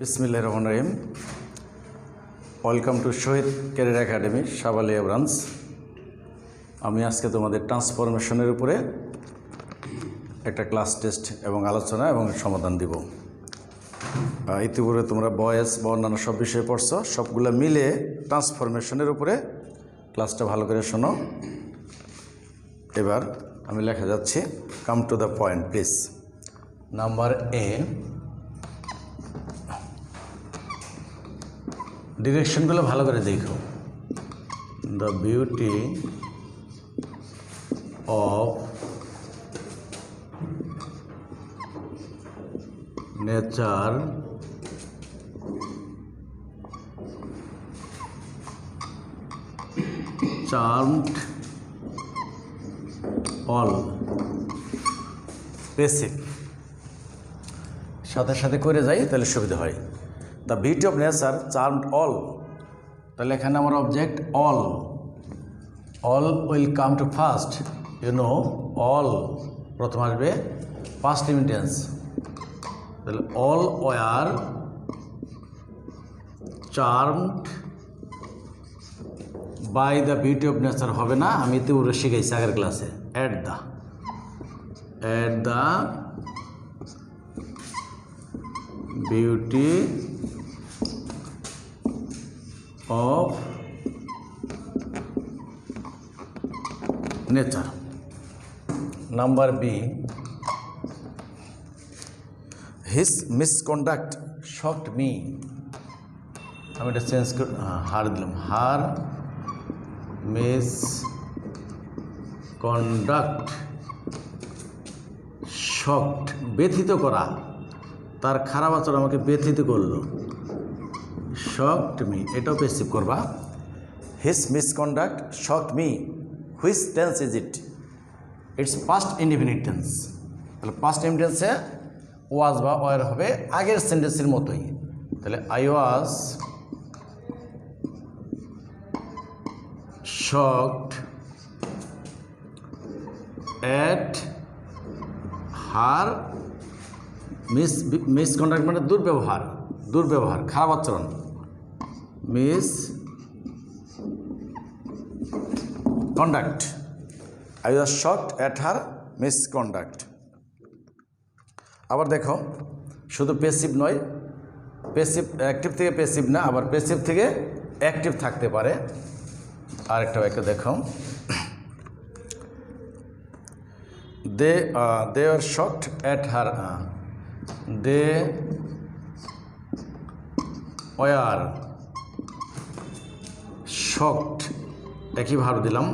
বিসমিল্লাহির রহমানির রহিম। Welcome to Shahid career academy Sabalia branch. আমি আজকে তোমাদের ট্রান্সফরমেশনের উপরে একটা ক্লাস টেস্ট এবং আলোচনা এবং সমাধান দিব। ইতিপূর্বে তোমরা বয়েস বা অন্যান্য সব বিষয়ে পড়ছো, সবগুলো মিলে ট্রান্সফরমেশনের উপরে ক্লাসটা ভালো করে শোনো। এবার আমি লেখা যাচ্ছি, come to the point please. Number A, ডিরেকশনগুলো ভালো করে দেখো। The beauty of nature charmed all. Basic সাথে সাথে করে যাই তাহলে সুবিধা হয়। The beauty of nature charmed all, তাহলে এখানে আমার object all. All will come to first, all প্রথম আসবে পাস্ট টেন্স। তাহলে all were charmed by the beauty of nature হবে না, আমি তো ওরা শিখাইছি আগের ক্লাসে। At the beauty of nature. Number B, his misconduct shocked me. আমি এটা চেঞ্জ করে হার দিলাম। হার মিসকন্ডাক্ট শকড, ব্যথিত করা, তার খারাপ আচরণ আমাকে ব্যথিত করলো। shocked me, এটাও পেসিভ করবা। his misconduct shocked me, which tense is it? It's past indefinite tense। তাহলে past indefinite tense was বা were হবে আগের সেন্টেন্সের মতোই। তাহলে I was shocked at her misconduct মানে দুর্ব্যবহার, খারাপ আচরণ। misconduct, I was shocked at her misconduct। আবার দেখো, শুধু পেসিভ নয়, পেসিভ অ্যাক্টিভ থেকে পেসিভ না, আবার পেসিভ থেকে অ্যাক্টিভ থাকতে পারে। আরেকটা বাক্য দেখো, they were shocked at her, they were shocked, একই ভাব দিলাম।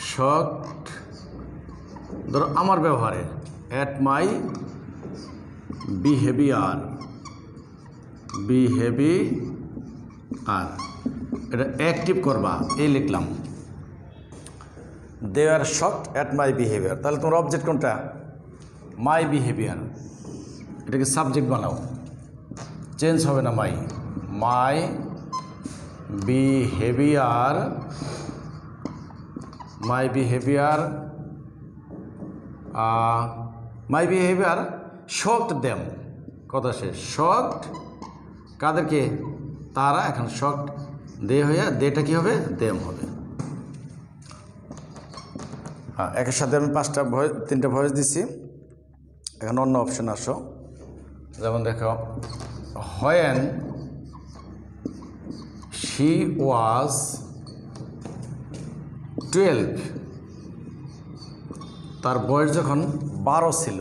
shocked ধরো আমার ব্যবহারে, at my behavior, এটা অ্যাক্টিভ করবা, এই লিখলাম। they are shocked at my behavior, তাহলে তোমার অবজেক্ট কোনটা? my behavior, এটাকে সাবজেক্ট বানাও, চেঞ্জ হবে না। my behavior shocked them, কথা শেষ। shocked কাদেরকে? তারা। এখন shocked দে হয়ে, দেটা কি হবে? them হবে। একের সাথে আমি তিনটা ভয়েস দিছি। এখন অন্য অপশন আসো, যেমন দেখো, when she was 12, তার বয়স যখন 12 ছিল।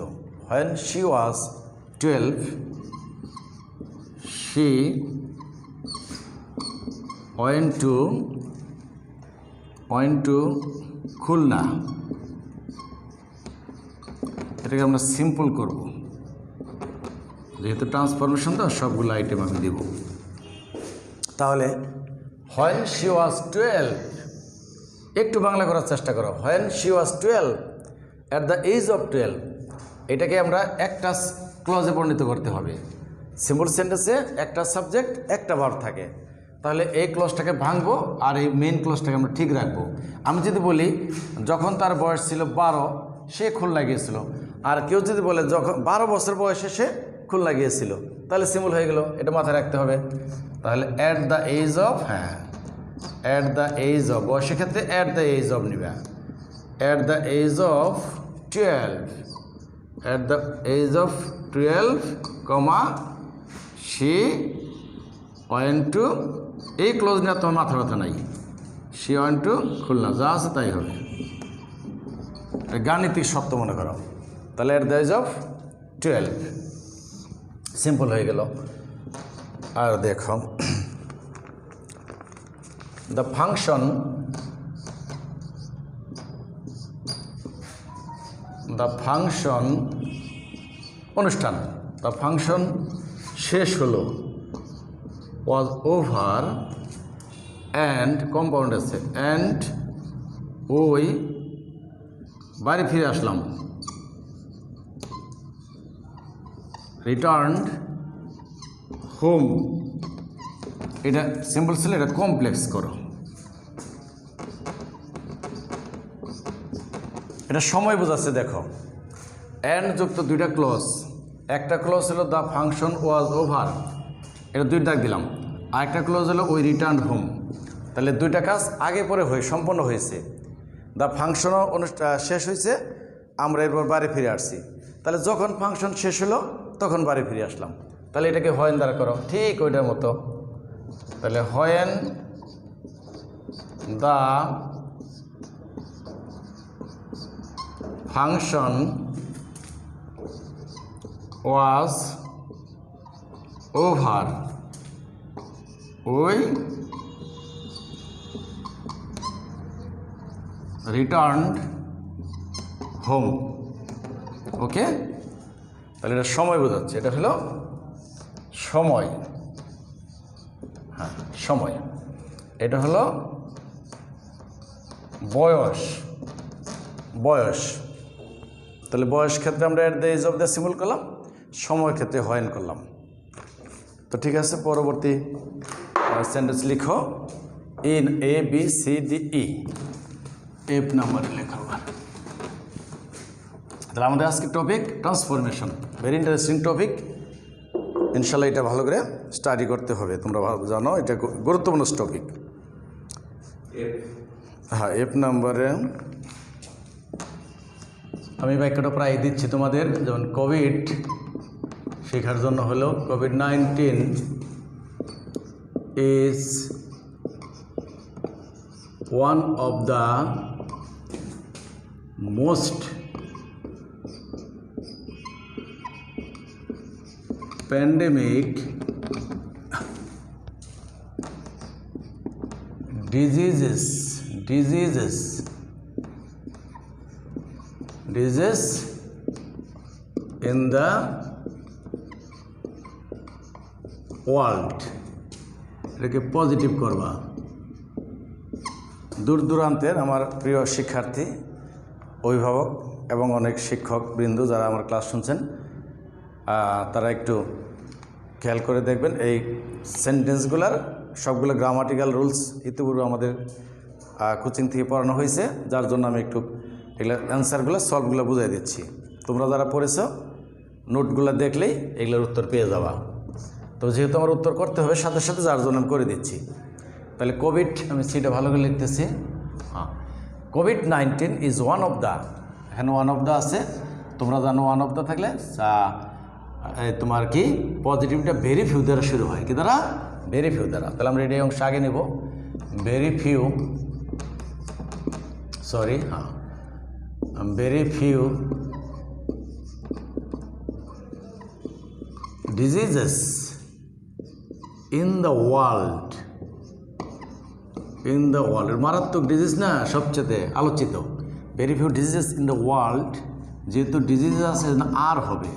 when she was 12 she went to Khulna. এটাকে আমরা সিম্পল করব, যেহেতু ট্রান্সফরমেশন তো সবগুলো আইটেম আমি দেব। তাহলে when she was 12, একটু বাংলা করার চেষ্টা করো। when she was 12, at the age of 12, এটাকে আমরা একটা ক্লজে পরিণত করতে হবে। সিম্পল সেন্টেন্সে একটা সাবজেক্ট একটা ভার্ব থাকে, তাহলে এই ক্লজটাকে ভাঙবো আর এই মেইন ক্লজটাকে আমরা ঠিক রাখবো। আমি যদি বলি যখন তার বয়স ছিল 12 সে খুলনা গিয়েছিল, আর কেউ যদি বলে যখন 12 বছর বয়সে সে খুলনা গিয়েছিল, তাহলে সিম্বল হয়ে গেল, এটা মাথায় রাখতে হবে। তাহলে অ্যাট দ্য এজ অফ, হ্যাঁ অ্যাট দ্য এজ অফ, বয়সের ক্ষেত্রে অ্যাট দ্য এজ অফ নিবে, at the age of 12, at the age of 12, she went to, এই ক্লোজ নিয়ে তোমার মাথা ব্যথা নাই, সি ওয়েন্ট টু খুলনা, যা আছে তাই হবে, গাণিতিক সত্য মনে করো। তাহলে at the age of 12 simple হয়ে গেল। আর দেখো দ্য ফাংশন, অনুষ্ঠান, দ্য ফাংশন শেষ হলো, ওয়াজ ওভার অ্যান্ড, কম্পাউন্ড আছে, অ্যান্ড ওই বাড়ি ফিরে আসলাম, রিটার্নড হোম, এটা সিম্পল ছিল, এটা কমপ্লেক্স করো, এটা সময় বোঝাচ্ছে। দেখো অ্যান্ড যুক্ত দুইটা ক্লজ, একটা ক্লজ হলো দ্য ফাংশন ওয়াজ ওভার, এটা দুই দাগ দিলাম, আর একটা ক্লজ হলো ওই রিটার্ন হোম, তাহলে দুইটা কাজ আগে পরে সম্পন্ন হয়েছে। দ্য ফাংশনও শেষ হয়েছে, আমরা এরপর বাড়ি ফিরে আসছি, তাহলে যখন ফাংশন শেষ হলো তখন বাড়ি ফিরে আসলাম, তাহলে এটাকে হোয়েন দ্বারা করো, ঠিক ওইটার মতো। তাহলে when the function was over, ওই রিটার্নড হোম, ওকে। তাহলে এটা সময় বোঝাচ্ছে, এটা হলো সময়, হ্যাঁ সময়। এটা হলো বয়স, তাহলে বয়স ক্ষেত্রে আমরা at the age of the simple করলাম, সময় ক্ষেত্রে হোয়েন করলাম। তো ঠিক আছে, পরবর্তী সেন্টেন্স লিখো, in A B C D E, F নাম্বারে লেখা। তাহলে আমাদের আজকে topic transformation, very interesting topic, ইনশাল্লাহ এটা ভালো করে স্টাডি করতে হবে, তোমরা জানো এটা গুরুত্বপূর্ণ টপিক। হ্যাঁ এফ নাম্বারে আমি বাক্যটা প্রায় দিচ্ছি তোমাদের, যেমন কোভিড শেখার জন্য হলো, COVID-19 is one of the most pandemic diseases in the world, এটাকে পজিটিভ করবা। দূর দূরান্তের আমার প্রিয় শিক্ষার্থী, অভিভাবক এবং অনেক শিক্ষক বৃন্দ যারা আমার ক্লাস শুনছেন, তারা একটু খেয়াল করে দেখবেন এই সেন্টেন্সগুলার সবগুলো গ্রামাটিক্যাল রুলস ইতিপূর্বে আমাদের কোচিং থেকে পড়ানো হয়েছে, যার জন্য আমি একটু এগুলো অ্যান্সারগুলো সলভগুলো বুঝাই দিচ্ছি। তোমরা যারা পড়েছ নোটগুলো দেখলেই এগুলোর উত্তর পেয়ে যাবা। তো যেহেতু আমার উত্তর করতে হবে সাথে সাথে, যার জন্য আমি করে দিচ্ছি। তাহলে কোভিড, আমি সিটা ভালো করে লিখতেছি, হ্যাঁ COVID-19 is one of the, এখানে ওয়ান অফ দ্য আছে, তোমরা জানো ওয়ান অফ দ্য থাকলে তোমার কি পজিটিভটা ভেরি ফিউ দ্বারা শুরু হয়, কি দ্বারা? ভেরি ফিউ দ্বারা। তাহলে আমরা এই অংশ আগে নেব, ভেরি ফিউ, সরি হ্যাঁ very few diseases in the world, মারাত্মক ডিজিজ না সবচেয়ে আলোচিত, very few diseases in the world, যেহেতু ডিজিজ আছে আর হবে,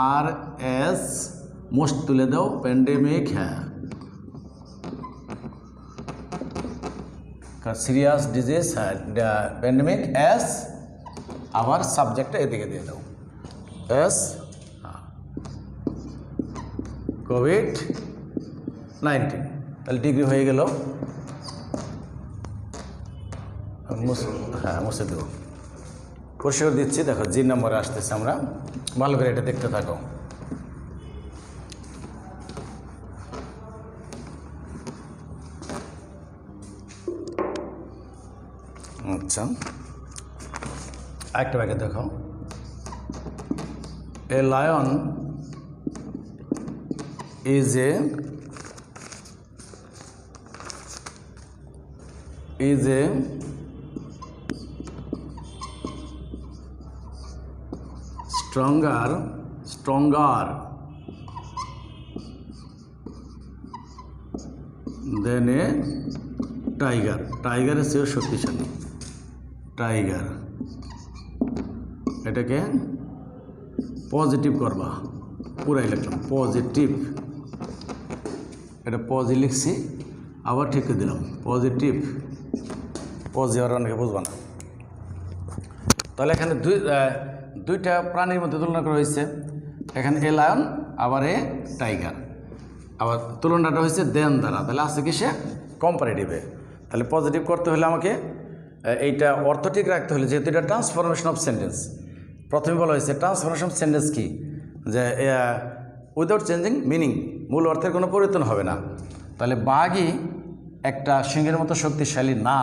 আর এস মোস্ট তুলে দাও, প্যান্ডেমিক, হ্যাঁ সিরিয়াস ডিজিজ, হ্যাঁ প্যান্ডেমিক, এস আবার সাবজেক্টটা এদিকে দিয়ে দাও, এস COVID-19, তাহলে ডিগ্রি হয়ে গেল, হ্যাঁ মুছে দেবো, পরিষ্কার দিচ্ছি। দেখো জি নম্বরে আসতেছে, আমরা ভালো করে এটা দেখতে থাকো। আচ্ছা, আরেকটা ব্যাগে দেখো, a lion is a stronger than a tiger. টাইগারের চেয়েও শক্তিশালী। টাইগার, এটাকে পজিটিভ করবা, পুরাই লিখলাম পজিটিভ, এটা পজি লিখছি, আবার ঠিক করে দিলাম পজিটিভ। পজি আর অনেকে বুঝবা না। তাহলে এখানে দুইটা প্রাণীর মধ্যে তুলনা করা হয়েছে। এখানে এ লায়ন, আবার এ টাইগার, আবার তুলনাটা হয়েছে দেন দ্বারা। তাহলে আছে কি সে কম্পারেটিভে। তাহলে পজিটিভ করতে হলে আমাকে এইটা অর্থ ঠিক রাখতে হলে, যেহেতু এটা ট্রান্সফরমেশন অফ সেন্টেন্স, প্রথমে বলা হয়েছে ট্রান্সফরমেশন অফ সেন্টেন্স কি, যে উইদাউট চেঞ্জিং মিনিং, মূল অর্থের কোনো পরিবর্তন হবে না। তাহলে বাঘই একটা সিংহের মতো শক্তিশালী না,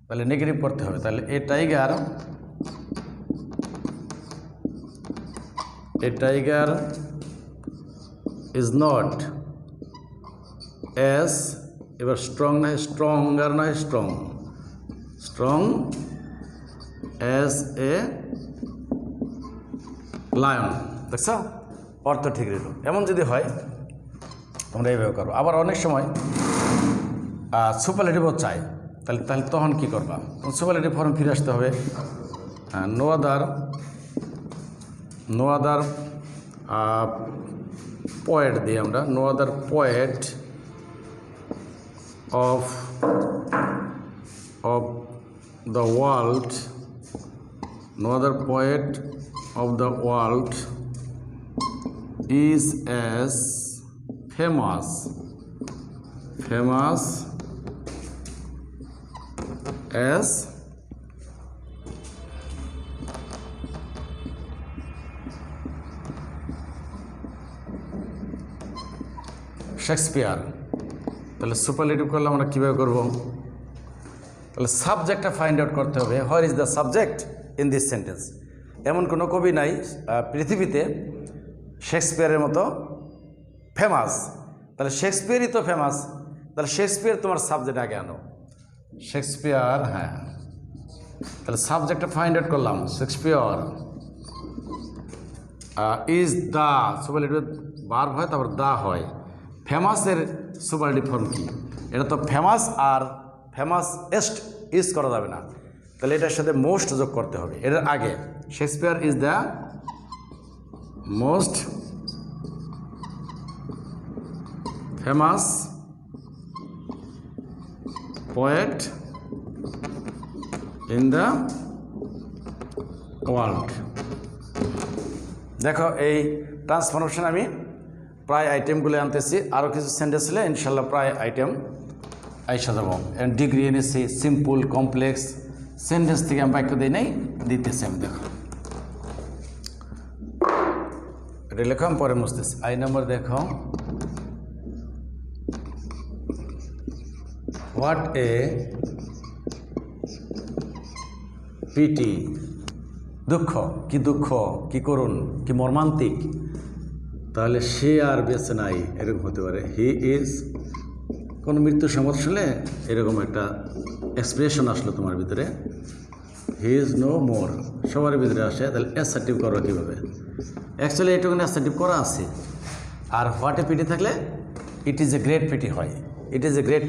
তাহলে নেগেটিভ করতে হবে। তাহলে a tiger is not as, এবার স্ট্রং নয়, স্ট্রঙ্গার নয়, স্ট্রং অ্যাজ এ লায়ন। দেখছ, অর্থ ঠিক রইল। এমন যদি হয় তোমরা এইভাবে করো। আবার অনেক সময় সুপারলেটিভও চাই, তাহলে তখন কী করবা? সুপারলেটিভ ফর্ম ফিরে আসতে হবে। নো আদার পোয়েট দিই আমরা, no other poet of the world, no other poet of the world is as famous as Shakespeare. তাহলে সুপারলেটিভ করলে আমরা কীভাবে করব? তাহলে সাবজেক্টটা ফাইন্ড আউট করতে হবে। Where is the subject in this sentence? এমন কোনো কবি নাই পৃথিবীতে শেক্সপিয়ারের মতো ফেমাস। তাহলে শেক্সপিয়ারই তো ফেমাস, তাহলে শেক্সপিয়ার তোমার সাবজেক্ট আগে আনো। শেক্সপিয়ার, হ্যাঁ, তাহলে সাবজেক্টটা ফাইন্ড আউট করলাম। Shakespeare is the, superlative verb হয়, তারপর দা হয়। ফেমাসের সুপারলেটিভ ফর্ম কি? এটা তো ফেমাস আর ফেমাস এস্ট ইউজ করা যাবে না, তাহলে এটার সাথে মোস্ট যোগ করতে হবে। এটার আগে Shakespeare is the most famous poet in the world. দেখো, এই ট্রান্সফরমেশন আমি প্রায় আইটেমগুলো আনতেছি। আরও কিছু সেন্টেন্স হলে ইনশাল্লাহ প্রায় আইটেম আইসা যাব। ডিগ্রি এনেছি, সিম্পল কমপ্লেক্স সেন্টেন্স থেকে আমি বাক্য দিই নাই, দিতেছি আমি। দেখো, এটা লেখো, আমি পরে মুছতেছি। আই নম্বর দেখো, হোয়াট এ পিটি, দুঃখ, কি করুন, কি মর্মান্তিক। তাহলে সে আর বেঁচে নাই, এরকম হতে পারে। হি ইজ, কোনো মৃত্যু সংবাদ শুনলে এরকম একটা এক্সপ্রেশন আসলো তোমার ভিতরে। হি ইজ নো মোর, সবার ভিতরে আসে। তাহলে অ্যাসার্টিভ করো কীভাবে? অ্যাকচুয়ালি এইটুকুনি অ্যাসার্টিভ করা আছে। আর হোয়াট এ পিটি থাকলে it is a great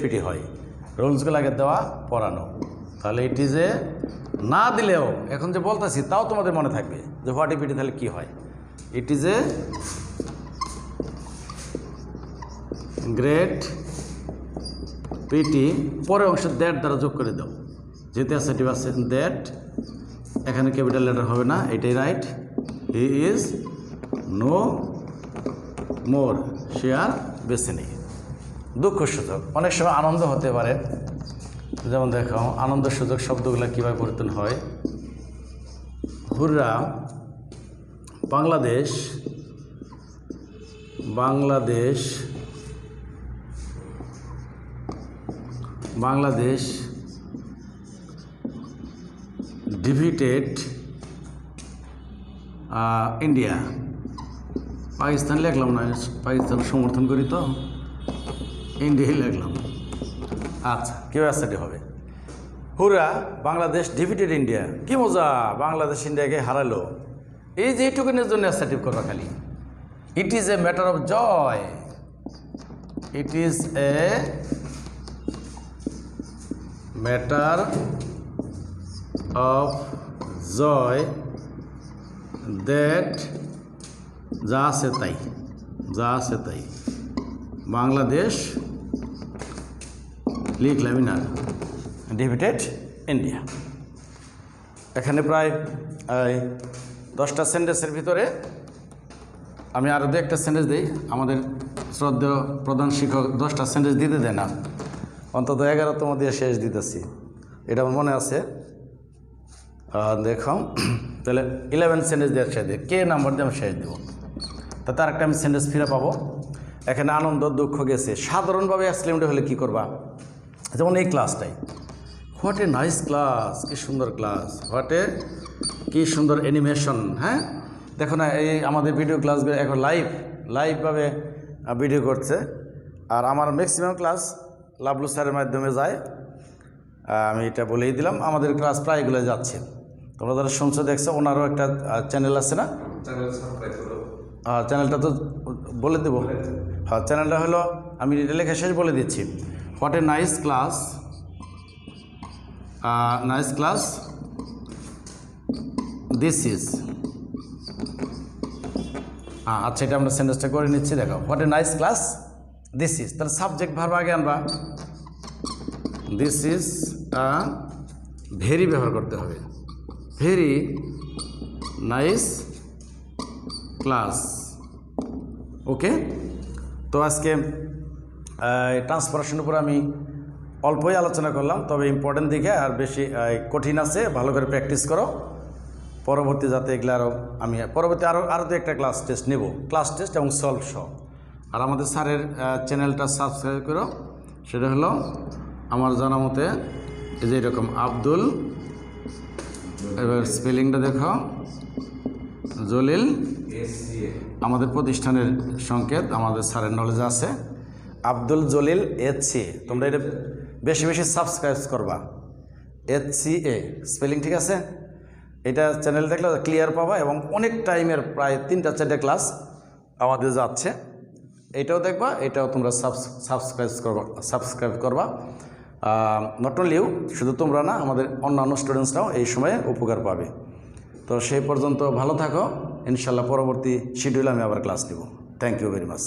pity হয়, রুলসগুলো আগে দেওয়া, পড়ানো। তাহলে ইট ইজ এ না দিলেও এখন যে বলতেছি তাও তোমাদের মনে থাকবে যে হোয়াট এ পিটি তাহলে কী হয়। It is a great pity, পরে অংশ দ্যাট দ্বারা যোগ করে দাও, যেহেতু অ্যাসার্টিভ আছে। দ্যাট এখানে ক্যাপিটাল লেটার হবে না, এটাই right. He is no more, সে আর বেঁচে নেই। দুঃখসূচক, অনেক সময় আনন্দ হতে পারে। যেমন দেখো, আনন্দসূচক শব্দগুলো কীভাবে পরিবর্তন হয়। হুররা, বাংলাদেশ ডিফিটেড ইন্ডিয়া। পাকিস্তান লিখলাম না, পাকিস্তান সমর্থন করি তো, ইন্ডিয়াই লিখলাম। আচ্ছা, কেউ অ্যাসারটি হবে। হুরা, বাংলাদেশ ডিফিটেড ইন্ডিয়া। কি মজা, বাংলাদেশ ইন্ডিয়াকে হারালো। এই যে এইটুকুনের জন্য অ্যাসার্টিভ করবা খালি। It is a matter of joy. It is a matter of joy that, যা আছে তাই, যা আছে তাই বাংলাদেশ লিখলামই না, ডিফিটেড ইন্ডিয়া। এখানে প্রায় 10টা সেন্টেন্সের ভিতরে আমি আরও 2-একটা সেন্টেন্স দিই। আমাদের শ্রদ্ধেয় প্রধান শিক্ষক 10টা সেন্টেন্স দিতে দেয় না, অন্তত 11তম দিয়ে শেষ দিতেছি, এটা আমার মনে আছে। দেখো তাহলে 11 সেন্টেন্স দিয়ে শেষ দিই, কে নাম্বার দিয়ে আমি শেষ দেবো, তাতে আরেকটা আমি সেন্টেন্স ফিরে পাবো। এখানে আনন্দ দুঃখ গেছে। সাধারণভাবে এক্সক্লেমেন্ট হলে কী করবা, যেমন এই ক্লাসটাই, হোয়াট এ নাইস ক্লাস, কি সুন্দর ক্লাস, হোয়াট এ কি সুন্দর অ্যানিমেশন। হ্যাঁ, দেখো না, এই আমাদের ভিডিও ক্লাসগুলো এখন লাইভভাবে ভিডিও করছে। আর আমার ম্যাক্সিমাম ক্লাস লাবলু স্যারের মাধ্যমে যায়, আমি এটা বলেই দিলাম। আমাদের ক্লাস প্রায়গুলো যাচ্ছে, তোমরা যারা শুনছো দেখছো, ওনারও একটা চ্যানেল আছে না, চ্যানেলটা তো বলে দেবো। হ্যাঁ, চ্যানেলটা হলো, আমি এটা লেখা শেষ বলে দিচ্ছি, what a nice class, nice class this is. আচ্ছা, এটা আমরা সেন্টেন্সটা করে নিচ্ছি। দেখো, what a nice class this is, তাহলে সাবজেক্ট ভার্ব আগে আনবা। দিস ইজ ভেরি ব্যবহার করতে হবে, ভেরি নাইস ক্লাস। ওকে, তো আজকে ট্রান্সফারেশনের উপর আমি অল্পই আলোচনা করলাম, তবে ইম্পর্টেন্ট দিকে আর বেশি কঠিন আছে, ভালো করে প্র্যাকটিস করো। পরবর্তী যাতে এগুলো আরও আমি পরবর্তী আরও 2-একটা ক্লাস টেস্ট নেব, ক্লাস টেস্ট এবং সলভ সহ। আর আমাদের স্যারের চ্যানেলটা সাবস্ক্রাইব করো, সেটা হলো আমার জানা মতে এই যে এরকম আব্দুল, এবার স্পেলিংটা দেখো, জলিল, আমাদের প্রতিষ্ঠানের সংকেত, আমাদের স্যারের নলেজ আছে, আব্দুল জলিল HCA। তোমরা এটা বেশি বেশি সাবস্ক্রাইব করবা, HCA স্পেলিং, ঠিক আছে? এটা চ্যানেল দেখলে ক্লিয়ার পাবা, এবং অনেক টাইমের প্রায় 3-4টা ক্লাস আমাদের যাচ্ছে, এটাও দেখবা, এটাও তোমরা সাবস্ক্রাইব করবা। নট অনলি ইউ, শুধু তোমরা না, আমাদের অন্যান্য স্টুডেন্টসরাও এই সময়ে উপকার পাবে। তো সেই পর্যন্ত ভালো থাকো, ইনশাল্লাহ পরবর্তী শিডিউলে আমি আবার ক্লাস নেব। Thank you very much.